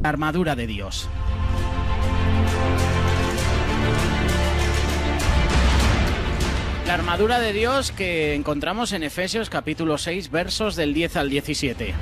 armadura de Dios. La armadura de Dios que encontramos en Efesios capítulo 6, versos del 10 al 17.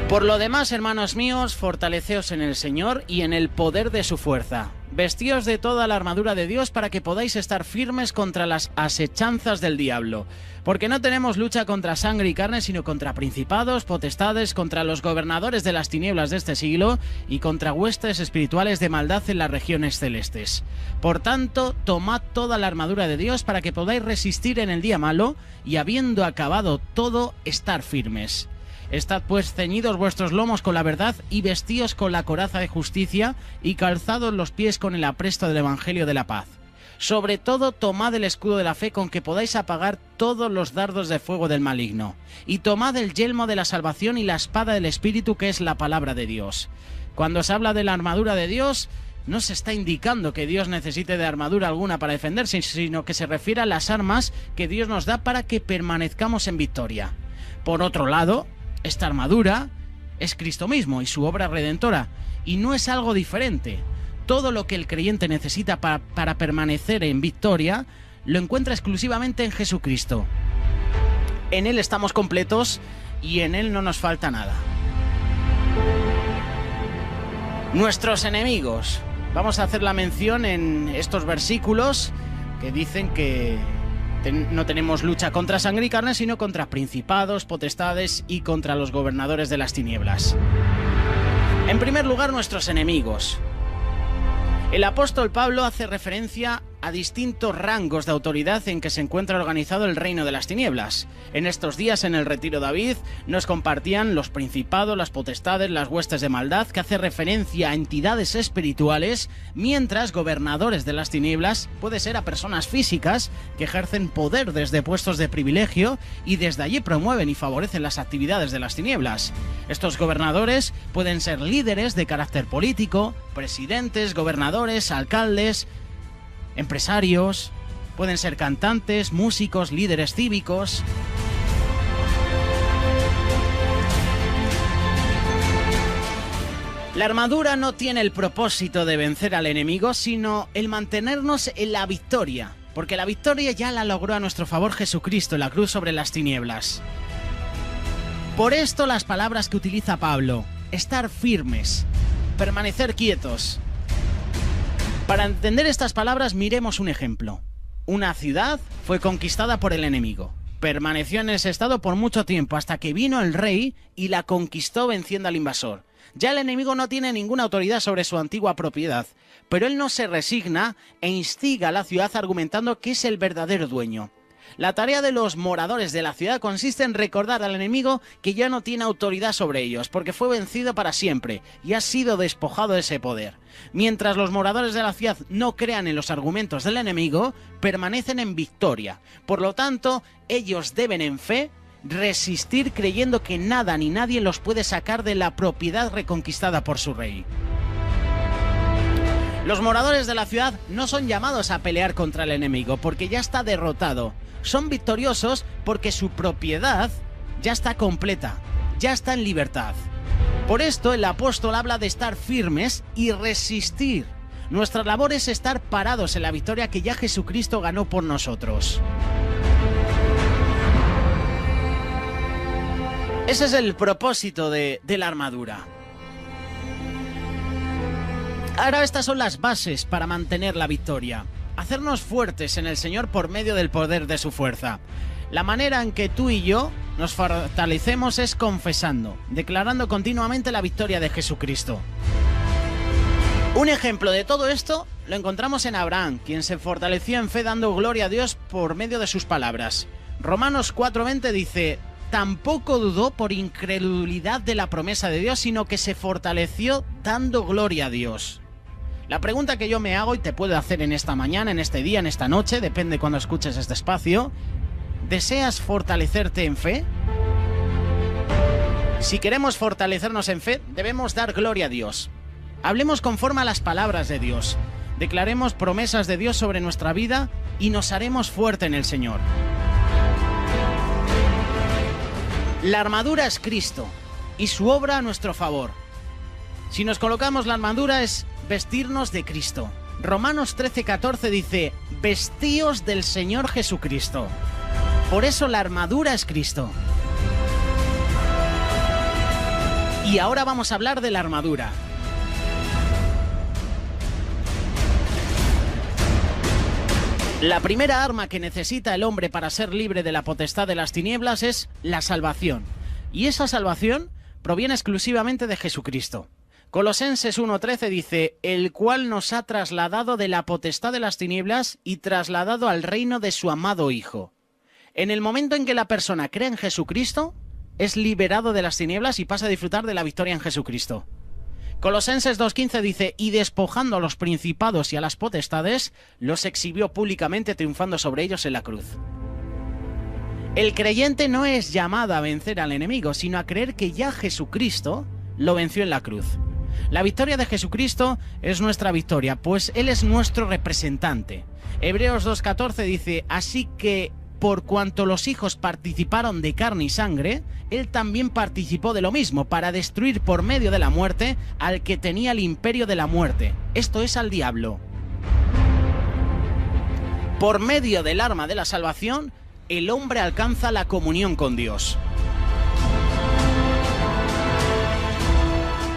Por lo demás, hermanos míos, fortaleceos en el Señor y en el poder de su fuerza. Vestíos de toda la armadura de Dios para que podáis estar firmes contra las asechanzas del diablo. Porque no tenemos lucha contra sangre y carne, sino contra principados, potestades, contra los gobernadores de las tinieblas de este siglo y contra huestes espirituales de maldad en las regiones celestes. Por tanto, tomad toda la armadura de Dios para que podáis resistir en el día malo y, habiendo acabado todo, estar firmes. Estad pues ceñidos vuestros lomos con la verdad y vestíos con la coraza de justicia y calzados los pies con el apresto del evangelio de la paz. Sobre todo tomad el escudo de la fe con que podáis apagar todos los dardos de fuego del maligno. Y tomad el yelmo de la salvación y la espada del Espíritu, que es la palabra de Dios. Cuando se habla de la armadura de Dios, no se está indicando que Dios necesite de armadura alguna para defenderse, sino que se refiere a las armas que Dios nos da para que permanezcamos en victoria. Por otro lado, esta armadura es Cristo mismo y su obra redentora, y no es algo diferente. Todo lo que el creyente necesita para permanecer en victoria lo encuentra exclusivamente en Jesucristo. En Él estamos completos y en Él no nos falta nada. Nuestros enemigos. Vamos a hacer la mención en estos versículos que dicen que no tenemos lucha contra sangre y carne, sino contra principados, potestades y contra los gobernadores de las tinieblas. En primer lugar, nuestros enemigos. El apóstol Pablo hace referencia a distintos rangos de autoridad en que se encuentra organizado el reino de las tinieblas. En estos días, en el retiro David, nos compartían los principados, las potestades, las huestes de maldad, que hace referencia a entidades espirituales, mientras gobernadores de las tinieblas puede ser a personas físicas que ejercen poder desde puestos de privilegio y desde allí promueven y favorecen las actividades de las tinieblas. Estos gobernadores pueden ser líderes de carácter político, presidentes, gobernadores, alcaldes, empresarios, pueden ser cantantes, músicos, líderes cívicos. La armadura no tiene el propósito de vencer al enemigo, sino el mantenernos en la victoria, porque la victoria ya la logró a nuestro favor Jesucristo en la cruz sobre las tinieblas. Por esto las palabras que utiliza Pablo: estar firmes, permanecer quietos. Para entender estas palabras, miremos un ejemplo. Una ciudad fue conquistada por el enemigo. Permaneció en ese estado por mucho tiempo, hasta que vino el rey y la conquistó venciendo al invasor. Ya el enemigo no tiene ninguna autoridad sobre su antigua propiedad, pero él no se resigna e instiga a la ciudad argumentando que es el verdadero dueño. La tarea de los moradores de la ciudad consiste en recordar al enemigo que ya no tiene autoridad sobre ellos, porque fue vencido para siempre y ha sido despojado de ese poder. Mientras los moradores de la ciudad no crean en los argumentos del enemigo, permanecen en victoria. Por lo tanto, ellos deben en fe resistir creyendo que nada ni nadie los puede sacar de la propiedad reconquistada por su rey. Los moradores de la ciudad no son llamados a pelear contra el enemigo porque ya está derrotado. Son victoriosos porque su propiedad ya está completa, ya está en libertad. Por esto el apóstol habla de estar firmes y resistir. Nuestra labor es estar parados en la victoria que ya Jesucristo ganó por nosotros. Ese es el propósito de la armadura. Ahora estas son las bases para mantener la victoria. Hacernos fuertes en el Señor por medio del poder de su fuerza. La manera en que tú y yo nos fortalecemos es confesando, declarando continuamente la victoria de Jesucristo. Un ejemplo de todo esto lo encontramos en Abraham, quien se fortaleció en fe dando gloria a Dios por medio de sus palabras. Romanos 4:20 dice: tampoco dudó por incredulidad de la promesa de Dios, sino que se fortaleció dando gloria a Dios. La pregunta que yo me hago y te puedo hacer en esta mañana, en este día, en esta noche, depende cuando escuches este espacio: ¿deseas fortalecerte en fe? Si queremos fortalecernos en fe, debemos dar gloria a Dios. Hablemos conforme a las palabras de Dios. Declaremos promesas de Dios sobre nuestra vida y nos haremos fuerte en el Señor. La armadura es Cristo. y su obra a nuestro favor. Si nos colocamos la armadura es vestirnos de Cristo. Romanos 13:14 dice, vestíos del Señor Jesucristo. Por eso la armadura es Cristo. Y ahora vamos a hablar de la armadura. La primera arma que necesita el hombre para ser libre de la potestad de las tinieblas es la salvación. Y esa salvación proviene exclusivamente de Jesucristo. Colosenses 1:13 dice, el cual nos ha trasladado de la potestad de las tinieblas y trasladado al reino de su amado Hijo. En el momento en que la persona cree en Jesucristo, es liberado de las tinieblas y pasa a disfrutar de la victoria en Jesucristo. Colosenses 2:15 dice, y despojando a los principados y a las potestades, los exhibió públicamente triunfando sobre ellos en la cruz. El creyente no es llamado a vencer al enemigo, sino a creer que ya Jesucristo lo venció en la cruz. La victoria de Jesucristo es nuestra victoria, pues Él es nuestro representante. Hebreos 2:14 dice, así que por cuanto los hijos participaron de carne y sangre, Él también participó de lo mismo, para destruir por medio de la muerte al que tenía el imperio de la muerte, esto es al diablo. Por medio del arma de la salvación, el hombre alcanza la comunión con Dios.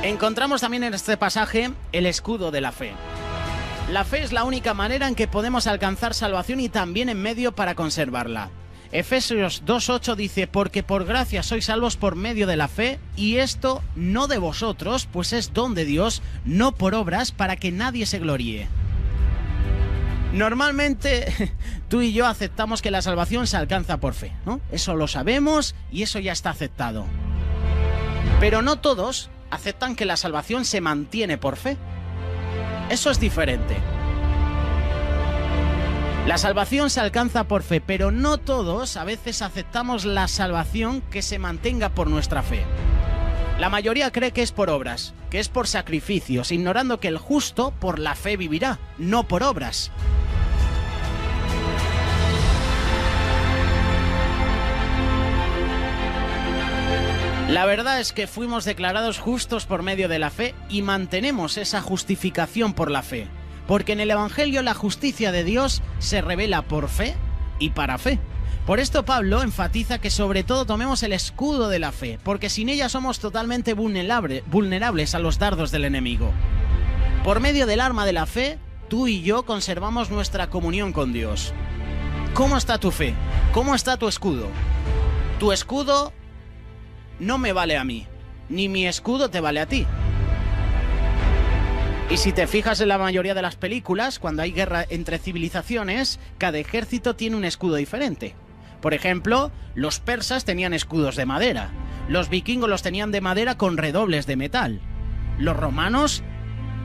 Encontramos también en este pasaje el escudo de la fe. La fe es la única manera en que podemos alcanzar salvación y también en medio para conservarla. Efesios 2:8 dice, porque por gracia sois salvos por medio de la fe, y esto no de vosotros, pues es don de Dios, no por obras, para que nadie se gloríe. Normalmente tú y yo aceptamos que la salvación se alcanza por fe, ¿no? Eso lo sabemos y eso ya está aceptado. Pero no todos aceptan que la salvación se mantiene por fe. Eso es diferente. La salvación se alcanza por fe, pero no todos a veces aceptamos la salvación que se mantenga por nuestra fe. La mayoría cree que es por obras, que es por sacrificios, ignorando que el justo por la fe vivirá, no por obras. La verdad es que fuimos declarados justos por medio de la fe y mantenemos esa justificación por la fe, porque en el Evangelio la justicia de Dios se revela por fe y para fe. Por esto Pablo enfatiza que sobre todo tomemos el escudo de la fe, porque sin ella somos totalmente vulnerables a los dardos del enemigo. Por medio del arma de la fe, tú y yo conservamos nuestra comunión con Dios. ¿Cómo está tu fe? ¿Cómo está tu escudo? Tu escudo no me vale a mí, ni mi escudo te vale a ti. Y si te fijas en la mayoría de las películas, cuando hay guerra entre civilizaciones, cada ejército tiene un escudo diferente. Por ejemplo, los persas tenían escudos de madera, los vikingos los tenían de madera con redobles de metal, los romanos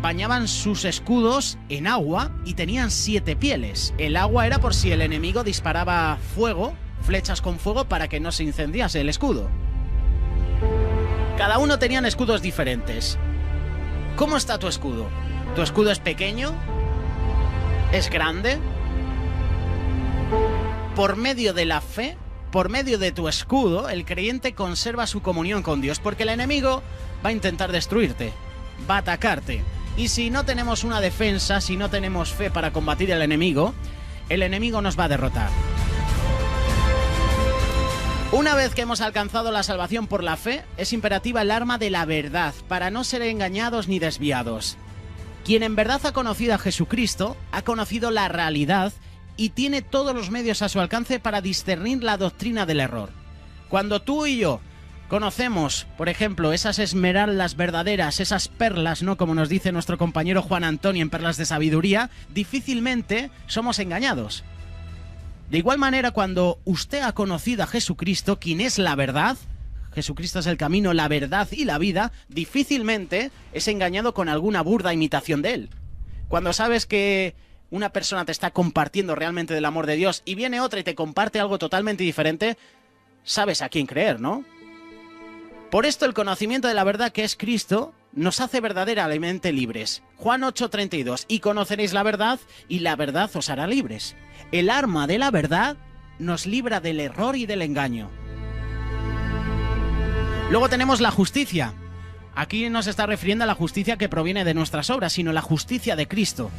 bañaban sus escudos en agua y tenían 7 pieles. El agua era por si el enemigo disparaba fuego, flechas con fuego, para que no se incendiase el escudo. Cada uno tenían escudos diferentes. ¿Cómo está tu escudo? ¿Tu escudo es pequeño? ¿Es grande? Por medio de la fe, por medio de tu escudo, el creyente conserva su comunión con Dios, porque el enemigo va a intentar destruirte, va a atacarte. Y si no tenemos una defensa, si no tenemos fe para combatir al enemigo, el enemigo nos va a derrotar. Una vez que hemos alcanzado la salvación por la fe, es imperativa el arma de la verdad, para no ser engañados ni desviados. Quien en verdad ha conocido a Jesucristo, ha conocido la realidad y tiene todos los medios a su alcance para discernir la doctrina del error. Cuando tú y yo conocemos, por ejemplo, esas esmeraldas verdaderas, esas perlas, ¿no?, como nos dice nuestro compañero Juan Antonio en Perlas de Sabiduría, difícilmente somos engañados. De igual manera, cuando usted ha conocido a Jesucristo, quien es la verdad, Jesucristo es el camino, la verdad y la vida, difícilmente es engañado con alguna burda imitación de él. Cuando sabes que una persona te está compartiendo realmente del amor de Dios y viene otra y te comparte algo totalmente diferente, sabes a quién creer, ¿no? Por esto el conocimiento de la verdad, que es Cristo, nos hace verdaderamente libres. Juan 8:32, y conoceréis la verdad y la verdad os hará libres. El arma de la verdad nos libra del error y del engaño. Luego tenemos la justicia. Aquí no se está refiriendo a la justicia que proviene de nuestras obras, sino la justicia de Cristo.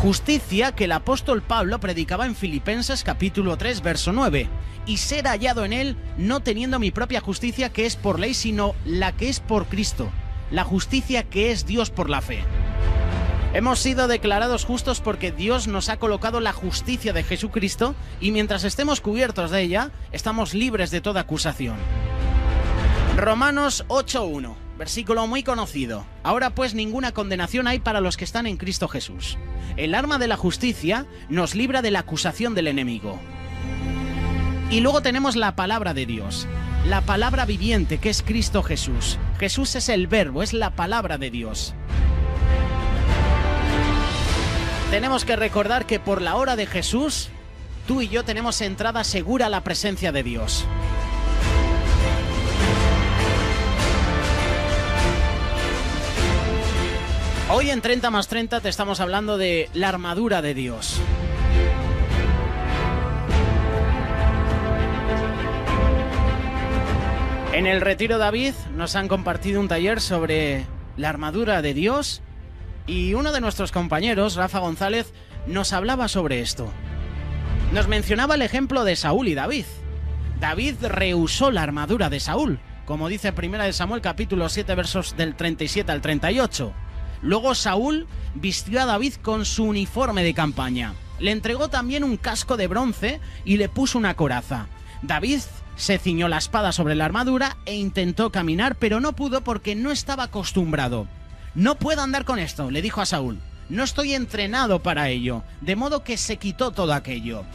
Justicia que el apóstol Pablo predicaba en Filipenses capítulo 3, verso 9. Y ser hallado en él, no teniendo mi propia justicia que es por ley, sino la que es por Cristo. La justicia que es Dios por la fe. Hemos sido declarados justos porque Dios nos ha colocado la justicia de Jesucristo y mientras estemos cubiertos de ella, estamos libres de toda acusación. Romanos 8:1, versículo muy conocido. Ahora pues ninguna condenación hay para los que están en Cristo Jesús. El arma de la justicia nos libra de la acusación del enemigo. Y luego tenemos la palabra de Dios, la palabra viviente que es Cristo Jesús. Jesús es el verbo, es la palabra de Dios. Tenemos que recordar que por la hora de Jesús, tú y yo tenemos entrada segura a la presencia de Dios. Hoy en 30 más 30 te estamos hablando de la armadura de Dios. En el Retiro David nos han compartido un taller sobre la armadura de Dios y uno de nuestros compañeros, Rafa González, nos hablaba sobre esto. Nos mencionaba el ejemplo de Saúl y David. David rehusó la armadura de Saúl, como dice 1 Samuel capítulo 7 versos del 37 al 38. Luego Saúl vistió a David con su uniforme de campaña. Le entregó también un casco de bronce y le puso una coraza. David se ciñó la espada sobre la armadura e intentó caminar, pero no pudo porque no estaba acostumbrado. No puedo andar con esto, le dijo a Saúl. No estoy entrenado para ello, de modo que se quitó todo aquello.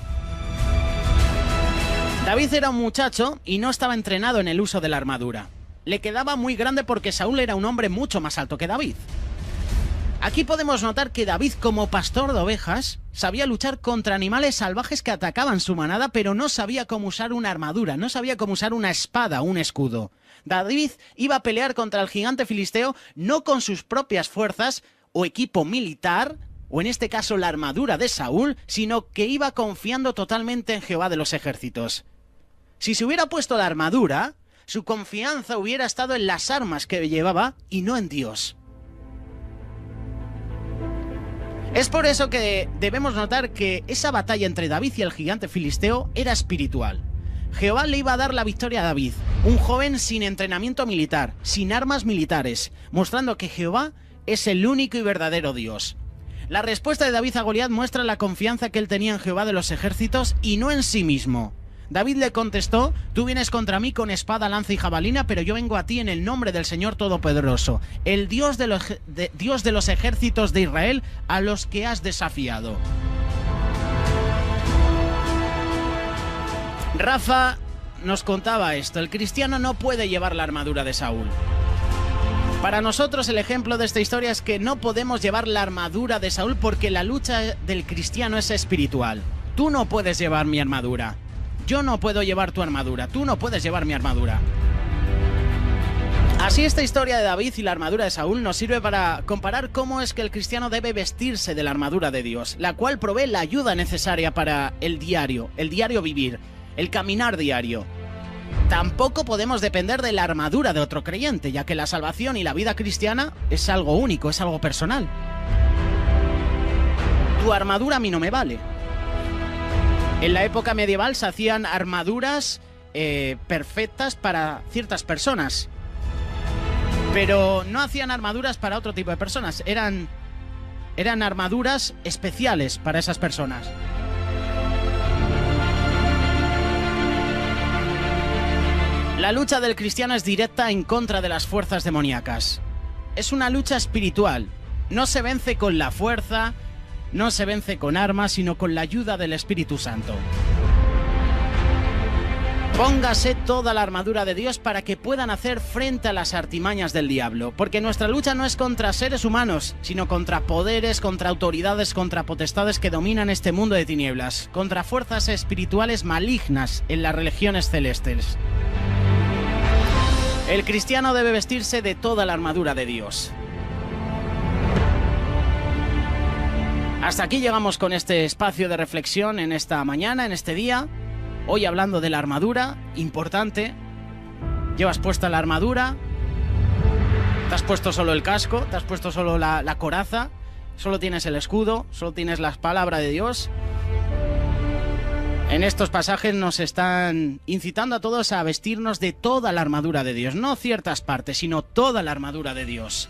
David era un muchacho y no estaba entrenado en el uso de la armadura. Le quedaba muy grande porque Saúl era un hombre mucho más alto que David. Aquí podemos notar que David, como pastor de ovejas, sabía luchar contra animales salvajes que atacaban su manada, pero no sabía cómo usar una armadura, no sabía cómo usar una espada, un escudo. David iba a pelear contra el gigante filisteo no con sus propias fuerzas o equipo militar, o en este caso la armadura de Saúl, sino que iba confiando totalmente en Jehová de los ejércitos. Si se hubiera puesto la armadura, su confianza hubiera estado en las armas que llevaba y no en Dios. Es por eso que debemos notar que esa batalla entre David y el gigante filisteo era espiritual. Jehová le iba a dar la victoria a David, un joven sin entrenamiento militar, sin armas militares, mostrando que Jehová es el único y verdadero Dios. La respuesta de David a Goliat muestra la confianza que él tenía en Jehová de los ejércitos y no en sí mismo. David le contestó: tú vienes contra mí con espada, lanza y jabalina, pero yo vengo a ti en el nombre del Señor Todopoderoso, el Dios de los ejércitos de Israel, a los que has desafiado. Rafa nos contaba esto: el cristiano no puede llevar la armadura de Saúl. Para nosotros el ejemplo de esta historia es que no podemos llevar la armadura de Saúl porque la lucha del cristiano es espiritual. Tú no puedes llevar mi armadura. Yo no puedo llevar tu armadura, tú no puedes llevar mi armadura. Así esta historia de David y la armadura de Saúl nos sirve para comparar cómo es que el cristiano debe vestirse de la armadura de Dios, la cual provee la ayuda necesaria para el diario vivir, el caminar diario. Tampoco podemos depender de la armadura de otro creyente, ya que la salvación y la vida cristiana es algo único, es algo personal. Tu armadura a mí no me vale. En la época medieval se hacían armaduras perfectas para ciertas personas, pero no hacían armaduras para otro tipo de personas. Eran armaduras especiales para esas personas. La lucha del cristiano es directa en contra de las fuerzas demoníacas. Es una lucha espiritual. No se vence con la fuerza, no se vence con armas, sino con la ayuda del Espíritu Santo. Póngase toda la armadura de Dios para que puedan hacer frente a las artimañas del diablo, porque nuestra lucha no es contra seres humanos, sino contra poderes, contra autoridades, contra potestades que dominan este mundo de tinieblas, contra fuerzas espirituales malignas en las regiones celestes. El cristiano debe vestirse de toda la armadura de Dios. Hasta aquí llegamos con este espacio de reflexión en esta mañana, en este día. Hoy hablando de la armadura, importante. Llevas puesta la armadura, te has puesto solo el casco, te has puesto solo la coraza, solo tienes el escudo, solo tienes la palabra de Dios. En estos pasajes nos están incitando a todos a vestirnos de toda la armadura de Dios, no ciertas partes, sino toda la armadura de Dios.